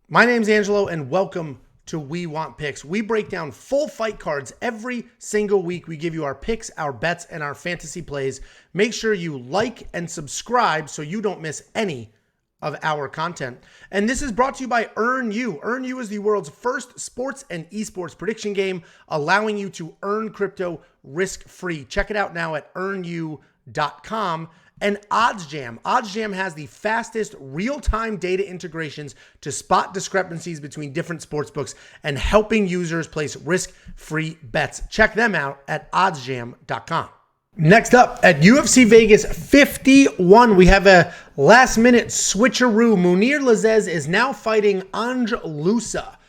My name's Angelo, and welcome to We Want Picks. We break down full fight cards every single week. We give you our picks, our bets, and our fantasy plays. Make sure you like and subscribe so you don't miss any of our content. And this is brought to you by Earn You. Earn You is the world's first sports and esports prediction game, allowing you to earn crypto risk-free. Check it out now at earnu.com. And ODDSJAM. ODDSJAM has the fastest real-time data integrations to spot discrepancies between different sportsbooks and helping users place risk-free bets. Check them out at oddsjam.com. Next up, at UFC Vegas 51, we have a last-minute switcheroo. Mounir Lazzez is now fighting Ange Loosa.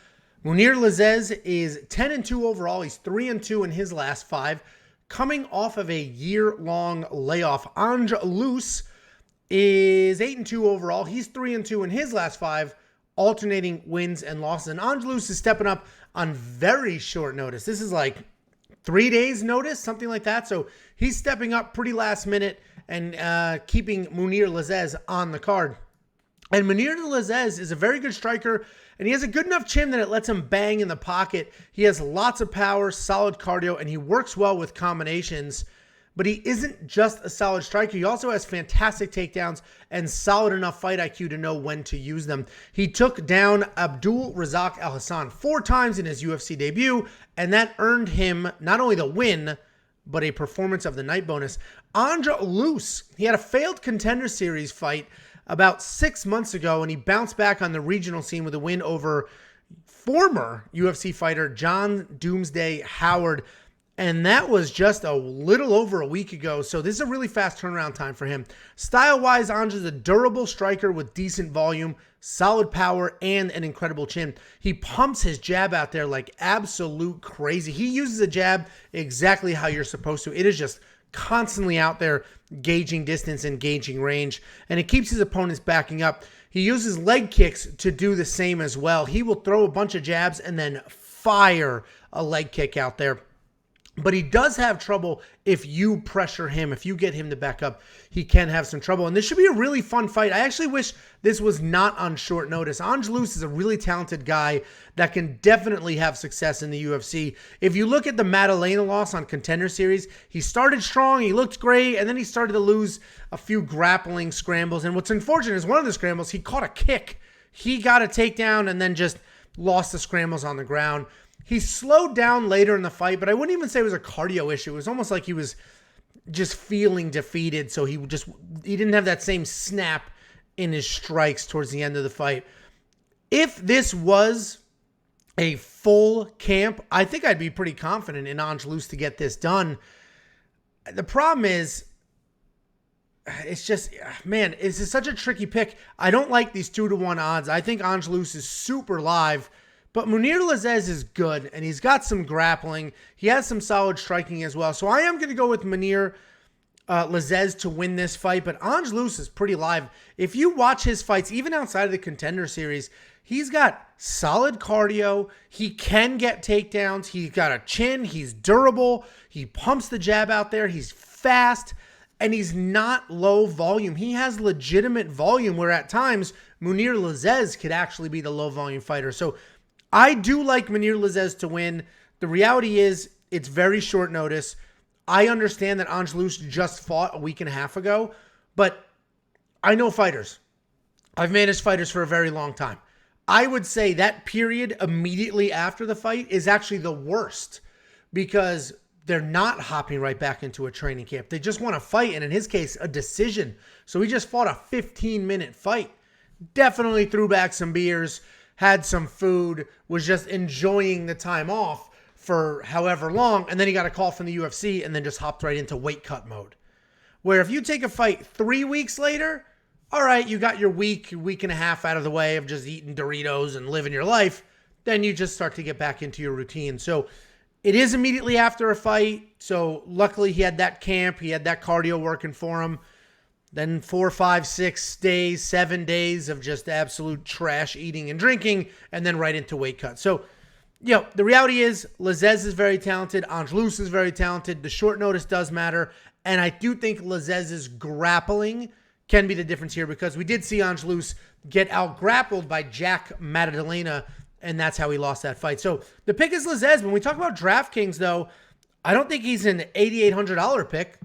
Mounir Lazzez is 10-2 overall. He's 3-2 in his last 5. Coming off of a year-long layoff, Ange Loosa is 8-2 overall. He's 3-2 in his last 5, alternating wins and losses. And Ange Loosa is stepping up on very short notice. This is like 3 days notice, something like that. So he's stepping up pretty last minute and keeping Mounir Lazzez on the card. And Mounir Lazzez is a very good striker, and he has a good enough chin that it lets him bang in the pocket. He has lots of power, solid cardio, and he works well with combinations. But he isn't just a solid striker. He also has fantastic takedowns and solid enough fight IQ to know when to use them. He took down Abdul Razak Al Hassan 4 times in his UFC debut, and that earned him not only the win, but a performance of the night bonus. Ange Loosa, he had a failed Contender Series fight about 6 months ago, and he bounced back on the regional scene with a win over former UFC fighter John Doomsday Howard, and that was just a little over a week ago, so this is a really fast turnaround time for him. Style-wise, Ange is a durable striker with decent volume, solid power, and an incredible chin. He pumps his jab out there like absolute crazy. He uses a jab exactly how you're supposed to. It is just constantly out there gauging distance and gauging range, and it keeps his opponents backing up. He uses leg kicks to do the same as well. He will throw a bunch of jabs and then fire a leg kick out there. But he does have trouble if you pressure him. If you get him to back up, he can have some trouble. And this should be a really fun fight. I actually wish this was not on short notice. Ange Loosa is a really talented guy that can definitely have success in the UFC. If you look at the Madalena loss on Contender Series, he started strong, he looked great, and then he started to lose a few grappling scrambles. And what's unfortunate is one of the scrambles, he caught a kick. He got a takedown and then just lost the scrambles on the ground. He slowed down later in the fight, but I wouldn't even say it was a cardio issue. It was almost like he was just feeling defeated, so he didn't have that same snap in his strikes towards the end of the fight. If this was a full camp, I think I'd be pretty confident in Ange Loosa to get this done. The problem is, it's just, man, it's just such a tricky pick. I don't like these 2-1 odds. I think Ange Loosa is super live. But Mounir Lazzez is good, and he's got some grappling. He has some solid striking as well. So I am going to go with Mounir Lazzez to win this fight, but Ange Loosa is pretty live. If you watch his fights, even outside of the Contender Series, he's got solid cardio. He can get takedowns. He's got a chin. He's durable. He pumps the jab out there. He's fast, and he's not low volume. He has legitimate volume, where at times Mounir Lazzez could actually be the low volume fighter. So I do like Mounir Lazzez to win. The reality is it's very short notice. I understand that Ange Loosa just fought a week and a half ago, but I know fighters. I've managed fighters for a very long time. I would say that period immediately after the fight is actually the worst because they're not hopping right back into a training camp. They just want to fight, and in his case, a decision. So he just fought a 15-minute fight. Definitely threw back some beers, had some food, was just enjoying the time off for however long, and then he got a call from the UFC and then just hopped right into weight cut mode. Where if you take a fight 3 weeks later, all right, you got your week and a half out of the way of just eating Doritos and living your life, then you just start to get back into your routine. So it is immediately after a fight, so luckily he had that camp, he had that cardio working for him. Then 4, 5, 6 days, 7 days of just absolute trash eating and drinking, and then right into weight cut. So, the reality is Lazzez is very talented. Ange Loosa is very talented. The short notice does matter. And I do think Lazzez's grappling can be the difference here, because we did see Ange Loosa get out-grappled by Jack Maddalena, and that's how he lost that fight. So the pick is Lazzez. When we talk about DraftKings, though, I don't think he's an $8,800 pick.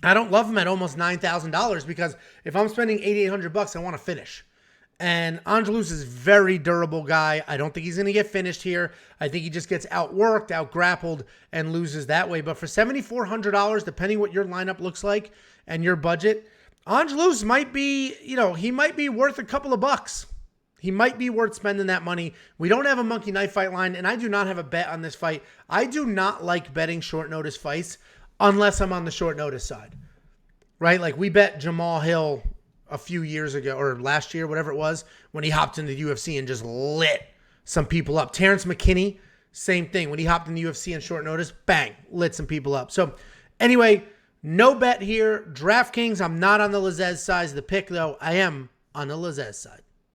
I don't love him at almost $9,000, because if I'm spending $8,800, I want to finish. And Ange Loosa is a very durable guy. I don't think he's going to get finished here. I think he just gets outworked, out-grappled, and loses that way. But for $7,400, depending what your lineup looks like and your budget, Ange Loosa might be, he might be worth a couple of bucks. He might be worth spending that money. We don't have a monkey knife fight line, and I do not have a bet on this fight. I do not like betting short notice fights unless I'm on the short notice side, right? Like we bet Jamal Hill a few years ago, or last year, whatever it was, when he hopped into the UFC and just lit some people up. Terrence McKinney, same thing. When he hopped in the UFC on short notice, bang, lit some people up. So anyway, no bet here. DraftKings, I'm not on the Lazzez side of the pick, though. I am on the Lazzez side.